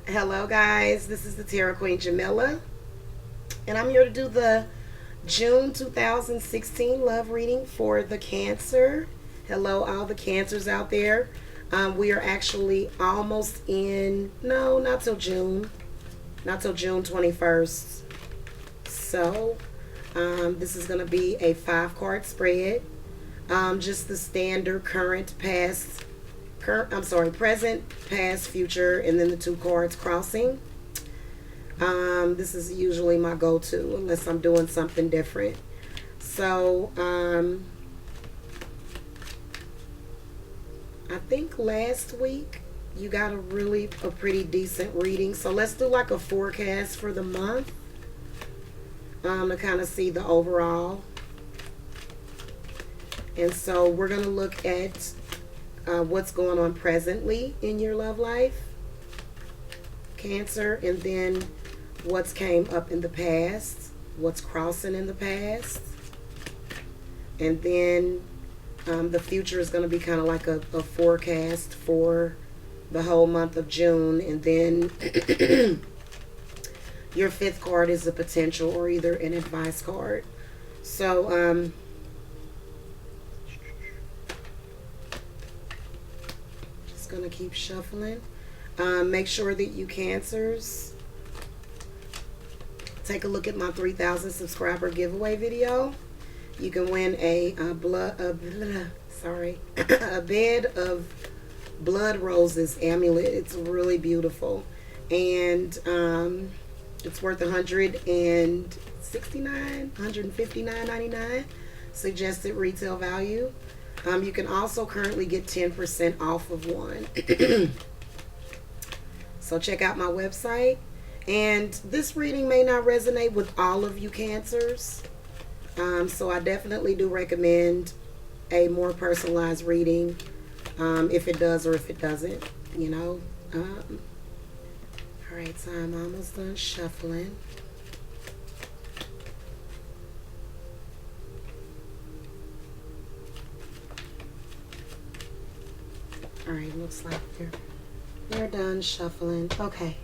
Hello, guys. This is the Tarot Queen Jamila, and I'm here to do the June 2016 love reading for the Cancer. Hello, all the Cancers out there. We are actually almost in, no, not till June, not till June 21st. So, this is going to be a 5-card spread. Just the standard present, past, future, and then the 2 cards crossing. This is usually my go-to unless I'm doing something different. So, I think last week you got a pretty decent reading. So let's do like a forecast for the month, to kind of see the overall. And so we're going to look at what's going on presently in your love life, Cancer, and then what's came up in the past, what's crossing in the past, and then the future is going to be kind of like a forecast for the whole month of June. And then your 5th card is a potential or either an advice card. So just going to keep shuffling. Make sure that you Cancers take a look at my 3,000 subscriber giveaway video. You can win a bed of blood roses amulet. It's really beautiful, and it's worth $159.99 suggested retail value. You can also currently get 10% off of one. So check out my website. And this reading may not resonate with all of you Cancers. So I definitely do recommend a more personalized reading, if it does or if it doesn't, you know. Alright, so I'm almost done shuffling. Alright, looks like they're done shuffling. Okay.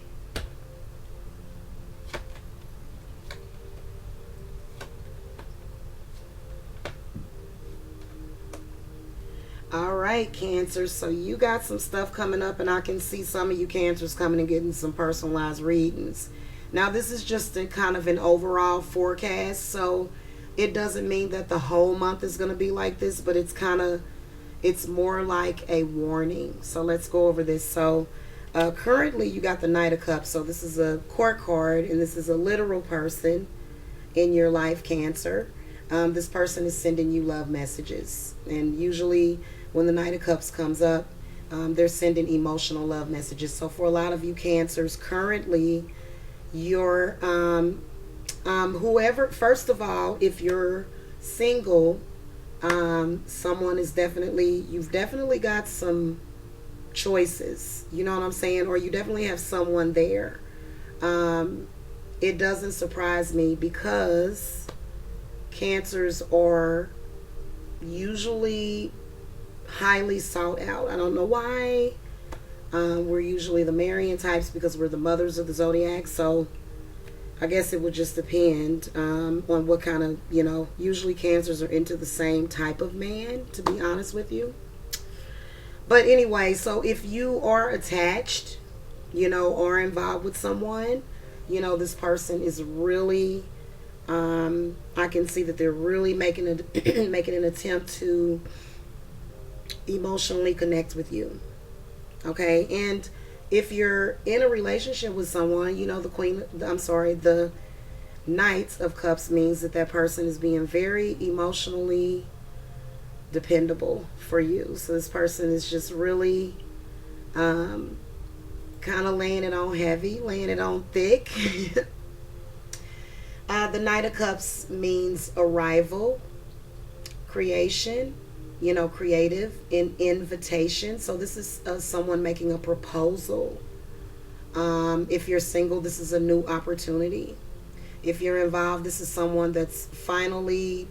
Alright, Cancer, so you got some stuff coming up, and I can see some of you Cancers coming and getting some personalized readings. Now, this is just a kind of an overall forecast, so it doesn't mean that the whole month is going to be like this, but it's more like a warning. So let's go over this. So currently you got the Knight of Cups. So this is a court card, and this is a literal person in your life, Cancer. This person is sending you love messages, and usually when the Knight of Cups comes up, they're sending emotional love messages. So for a lot of you Cancers currently, you're whoever, first of all, if you're single, someone is you've definitely got some choices, you know what I'm saying, or you definitely have someone there. It doesn't surprise me because Cancers are usually highly sought out. I don't know why. We're usually the Marian types because we're the mothers of the zodiac. So I guess it would just depend on what kind of, usually Cancers are into the same type of man, to be honest with you. But anyway, so if you are attached, or involved with someone, this person is really, I can see that they're really making an attempt to emotionally connect with you. Okay, and if you're in a relationship with someone, the Knight of Cups means that person is being very emotionally dependable for you. So this person is just really kind of laying it on heavy, laying it on thick. The Knight of Cups means arrival, creation, creative, and invitation. So this is someone making a proposal. If you're single, this is a new opportunity. If you're involved, this is someone that's finally,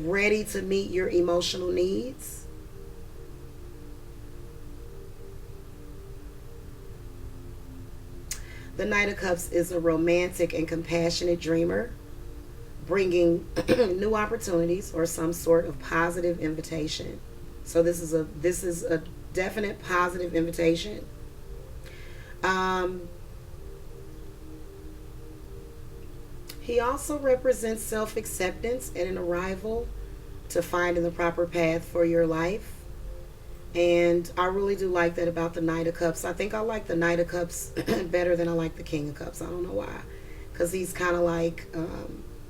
ready to meet your emotional needs. The Knight of Cups is a romantic and compassionate dreamer, bringing new opportunities or some sort of positive invitation. So this is a definite positive invitation. Um, he also represents self-acceptance and an arrival to finding the proper path for your life. And I really do like that about the Knight of Cups. I think I like the Knight of Cups better than I like the King of Cups. I don't know why. Because he's kind of like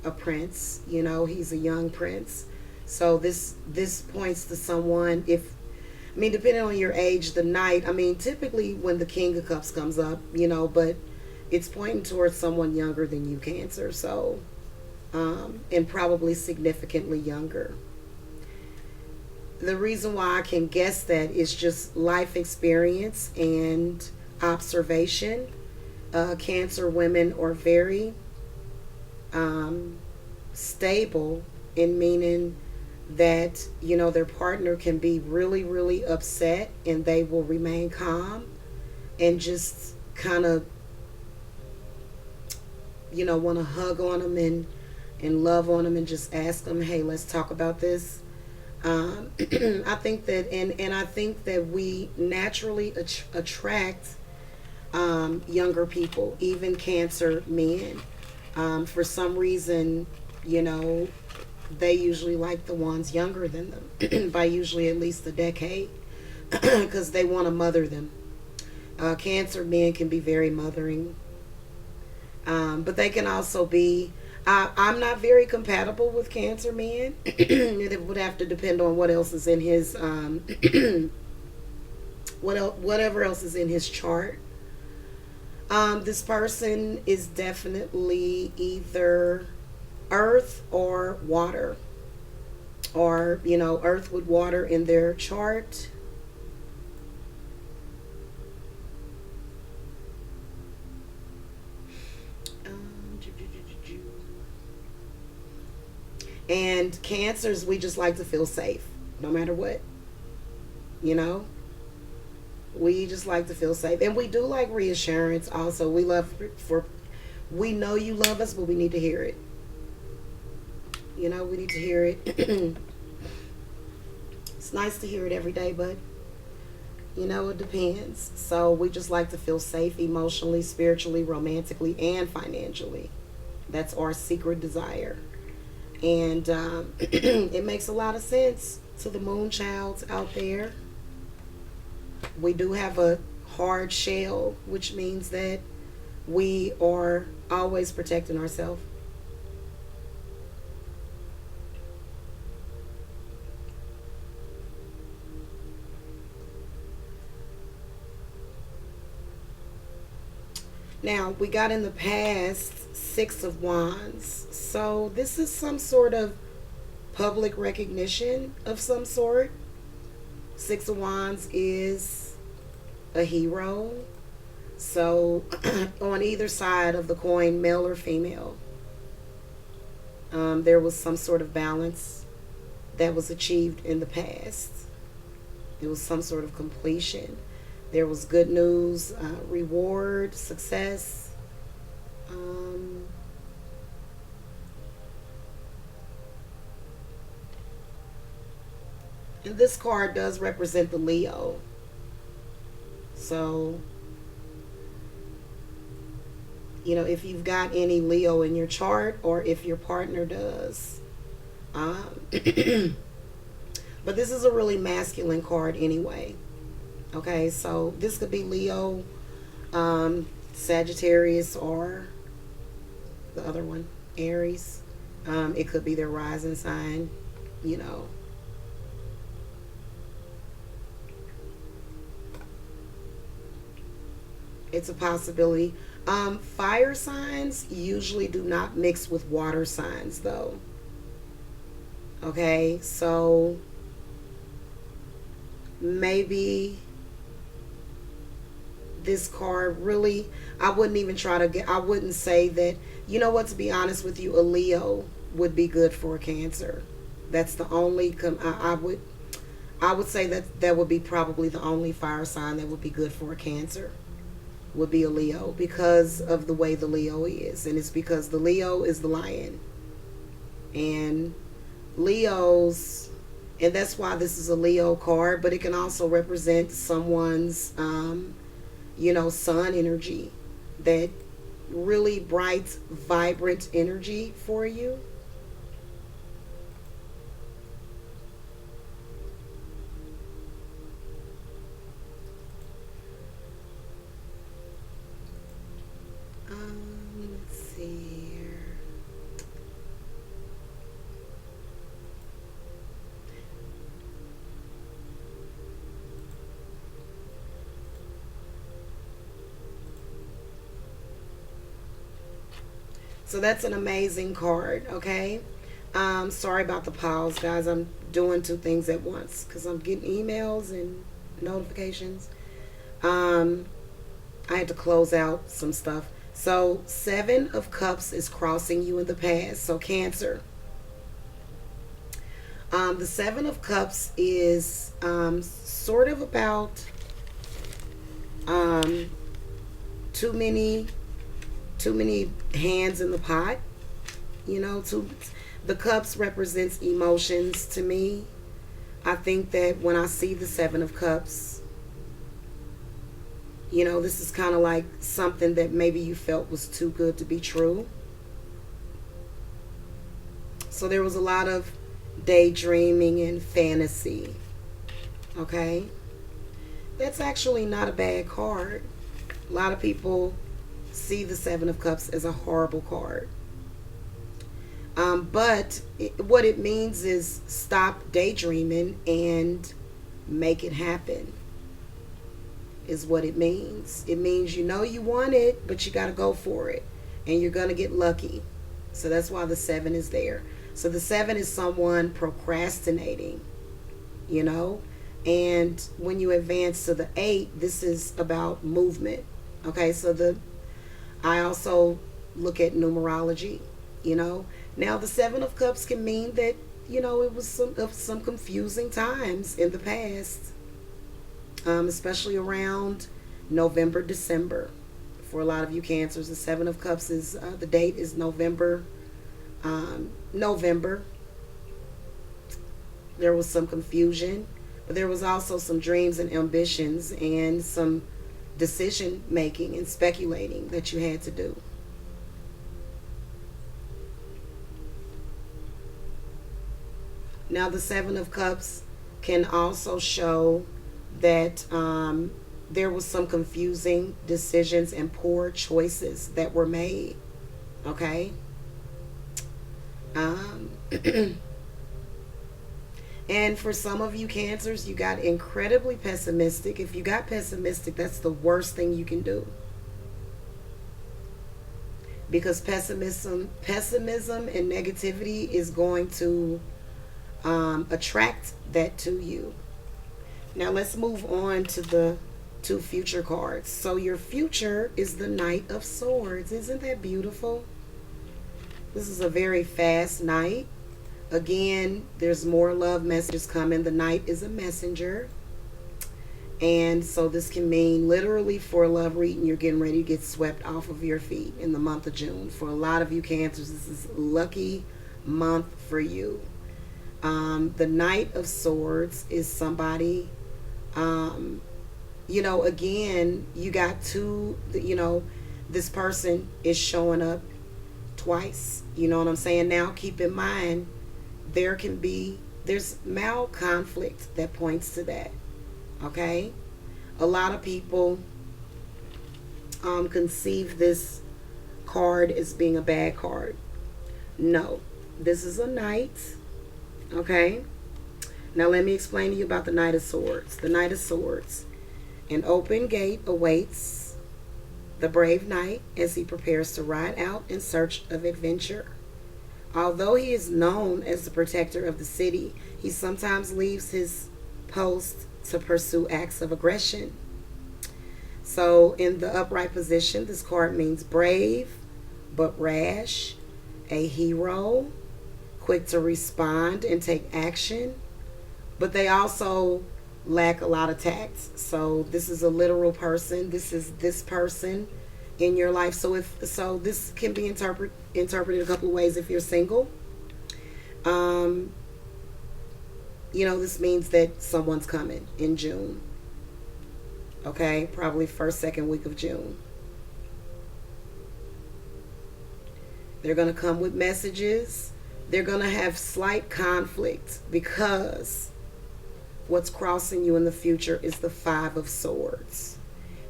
a prince. You know, he's a young prince. So this points to someone, if, I mean, depending on your age, the Knight, I mean, typically when the King of Cups comes up, you know, but it's pointing towards someone younger than you, Cancer. So, and probably significantly younger. The reason why I can guess that is just life experience and observation. Cancer women are very stable, in meaning that, you know, their partner can be really, really upset and they will remain calm and just kind of, you know, want to hug on them and love on them and just ask them, hey, let's talk about this. I think that, and I think that we naturally attract younger people, even Cancer men. For some reason, you know, they usually like the ones younger than them by usually at least a decade because they want to mother them. Cancer men can be very mothering, but they can also be. I'm not very compatible with Cancer men. It would have to depend on what else is in his whatever else is in his chart. This person is definitely either earth or water, or, you know, earth with water in their chart. And Cancers, we just like to feel safe no matter what, you know. We just like to feel safe, and we do like reassurance also. We love for we know you love us, but we need to hear it. You know, we need to hear it. It's nice to hear it every day, but, you know, it depends. So we just like to feel safe emotionally, spiritually, romantically, and financially. That's our secret desire. And it makes a lot of sense to the moon childs out there. We do have a hard shell, which means that we are always protecting ourselves. Now, we got in the past Six of Wands. So this is some sort of public recognition of some sort. Six of Wands is a hero. So on either side of the coin, male or female, there was some sort of balance that was achieved in the past. It was some sort of completion. There was good news, reward, success. And this card does represent the Leo. So, you know, if you've got any Leo in your chart, or if your partner does. But this is a really masculine card anyway. Okay, so this could be Leo, Sagittarius, or the other one, Aries. It could be their rising sign, you know. It's a possibility. Fire signs usually do not mix with water signs, though. Okay, so maybe this card really, I wouldn't even try to get, I wouldn't say that, you know what, to be honest with you, a Leo would be good for a Cancer. That's the only, I would say that that would be probably the only fire sign that would be good for a Cancer. would be a Leo because of the way the Leo is. And it's because the Leo is the lion. And Leos, and that's why this is a Leo card, but it can also represent someone's, sun energy, that really bright, vibrant energy for you. Let's see here. So that's an amazing card, okay? Sorry about the pause, guys. I'm doing two things at once because I'm getting emails and notifications. Um, I had to close out some stuff. So, Seven of Cups is crossing you in the past. So, Cancer. The Seven of Cups is sort of about um, too many too many hands in the pot. The cups represents emotions to me. I think that when I see the Seven of Cups, this is kind of like something that maybe you felt was too good to be true. So there was a lot of daydreaming and fantasy. Okay? That's actually not a bad card. A lot of people see the Seven of Cups as a horrible card. What it means is stop daydreaming and make it happen, is what it means. It means you want it, but you got to go for it. And you're going to get lucky. So that's why the seven is there. So the seven is someone procrastinating, And when you advance to the eight, this is about movement. Okay, so I also look at numerology. Now the Seven of Cups can mean that, it was some confusing times in the past, especially around November, December. For a lot of you Cancers, the Seven of Cups is, the date is November. November. There was some confusion, but there was also some dreams and ambitions and some decision making and speculating that you had to do. Now the Seven of Cups can also show that there was some confusing decisions and poor choices that were made. Okay. And for some of you Cancers, you got incredibly pessimistic. If you got pessimistic, that's the worst thing you can do. Because pessimism and negativity is going to attract that to you. Now let's move on to the two future cards. So your future is the Knight of Swords. Isn't that beautiful? This is a very fast Knight. Again, there's more love messages coming. The Knight is a messenger. And so this can mean literally for a love reading, you're getting ready to get swept off of your feet in the month of June. For a lot of you Cancers, this is a lucky month for you. The Knight of Swords is somebody, again, you got this person is showing up twice. You know what I'm saying? Now, keep in mind, there's mal conflict that points to that. Okay? A lot of people conceive this card as being a bad card. No, this is a knight. Okay? Now let me explain to you about the Knight of Swords. The Knight of Swords. An open gate awaits the brave knight as he prepares to ride out in search of adventure. Although he is known as the protector of the city, he sometimes leaves his post to pursue acts of aggression. So in the upright position, this card means brave but rash, a hero, quick to respond and take action. But they also lack a lot of tact. So this is a literal person. This is this person in your life. So this can be interpreted a couple of ways if you're single. Um, this means that someone's coming in June. Okay, probably first, second week of June. They're going to come with messages. They're going to have slight conflict because what's crossing you in the future is the Five of Swords.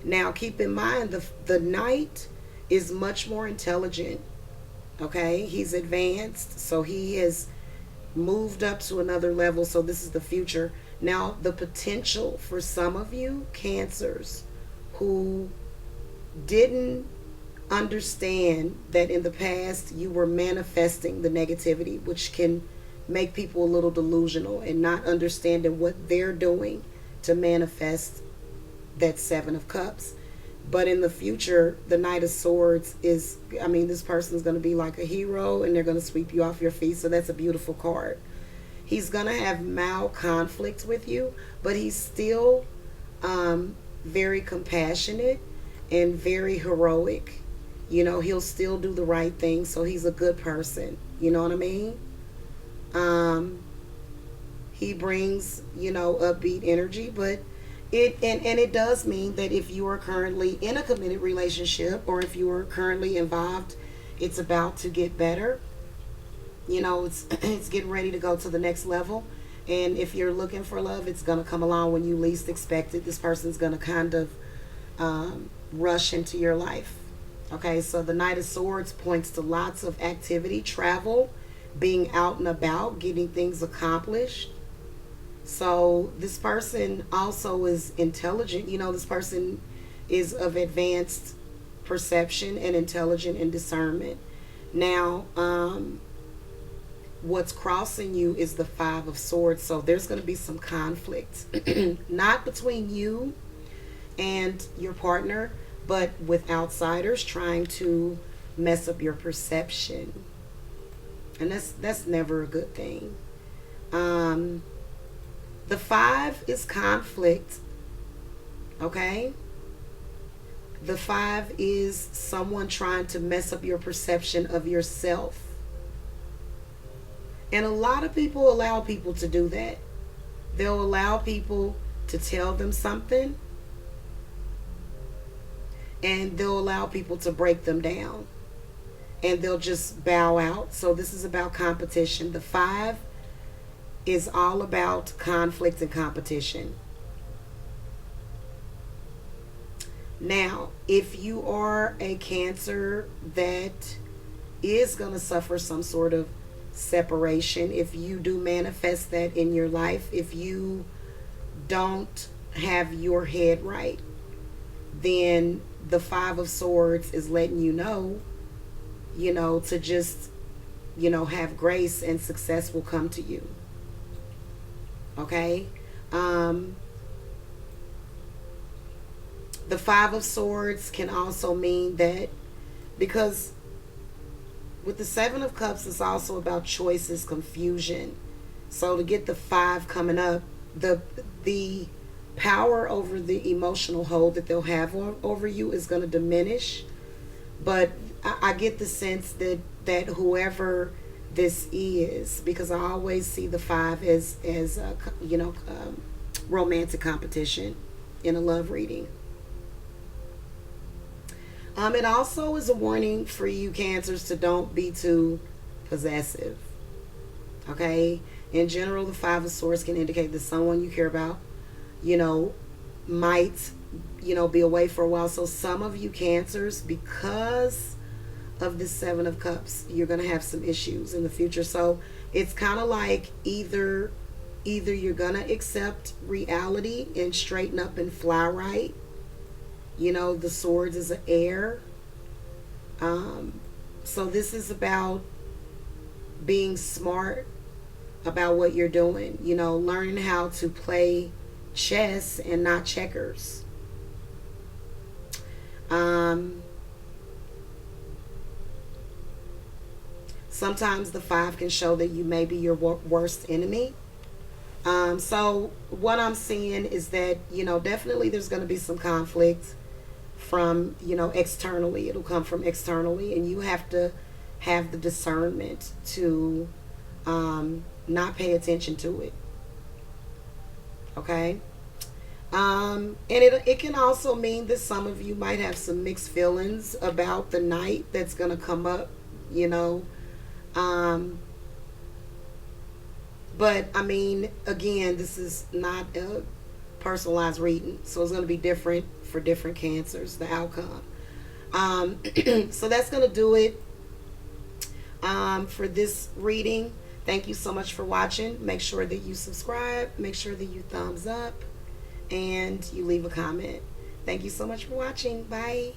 Now, keep in mind, the Knight is much more intelligent. Okay, he's advanced, so he has moved up to another level. So this is the future. Now, the potential for some of you Cancers who didn't understand that in the past you were manifesting the negativity, which can make people a little delusional and not understanding what they're doing to manifest that Seven of Cups. But in the future, the Knight of Swords is, this person's going to be like a hero and they're going to sweep you off your feet. So that's a beautiful card. He's going to have mild conflict with you, but he's still very compassionate and very heroic. He'll still do the right thing. So he's a good person. You know what I mean? He brings, upbeat energy, but it does mean that if you are currently in a committed relationship or if you are currently involved, it's about to get better. It's getting ready to go to the next level. And if you're looking for love, it's going to come along when you least expect it. This person's going to kind of rush into your life. Okay, so the Knight of Swords points to lots of activity, travel, being out and about, getting things accomplished. So this person also is intelligent. This person is of advanced perception and intelligent and discernment. Now, what's crossing you is the Five of Swords. So there's going to be some conflict, not between you and your partner, but with outsiders trying to mess up your perception. And that's never a good thing. The Five is conflict. Okay? The Five is someone trying to mess up your perception of yourself. And a lot of people allow people to do that. They'll allow people to tell them something, and they'll allow people to break them down, and they'll just bow out. So this is about competition. The Five is all about conflict and competition. Now, if you are a Cancer that is going to suffer some sort of separation, if you do manifest that in your life, if you don't have your head right, then the Five of Swords is letting you know, to just, have grace and success will come to you. Okay? The Five of Swords can also mean that, because with the Seven of Cups, it's also about choices, confusion. So to get the Five coming up, the power over the emotional hold that they'll have over you is going to diminish. But I get the sense that whoever this is, because I always see the Five as romantic competition in a love reading. It also is a warning for you Cancers to don't be too possessive. Okay? In general, the Five of Swords can indicate that someone you care about, might, be away for a while. So some of you Cancers, because of the Seven of Cups, you're going to have some issues in the future. So it's kind of like either you're going to accept reality and straighten up and fly right. The Swords is an air. So this is about being smart about what you're doing. Learning how to play chess and not checkers. Sometimes the Five can show that you may be your worst enemy. So what I'm seeing is that, definitely there's going to be some conflict from, externally. It'll come from externally, and you have to have the discernment to not pay attention to it. Okay. And it can also mean that some of you might have some mixed feelings about the night that's going to come up, you know. Um, but I mean, again, this is not a personalized reading, so it's going to be different for different cancers, the outcome. So that's going to do it for this reading. Thank you so much for watching. Make sure that you subscribe, make sure that you thumbs up, and you leave a comment. Thank you so much for watching. Bye.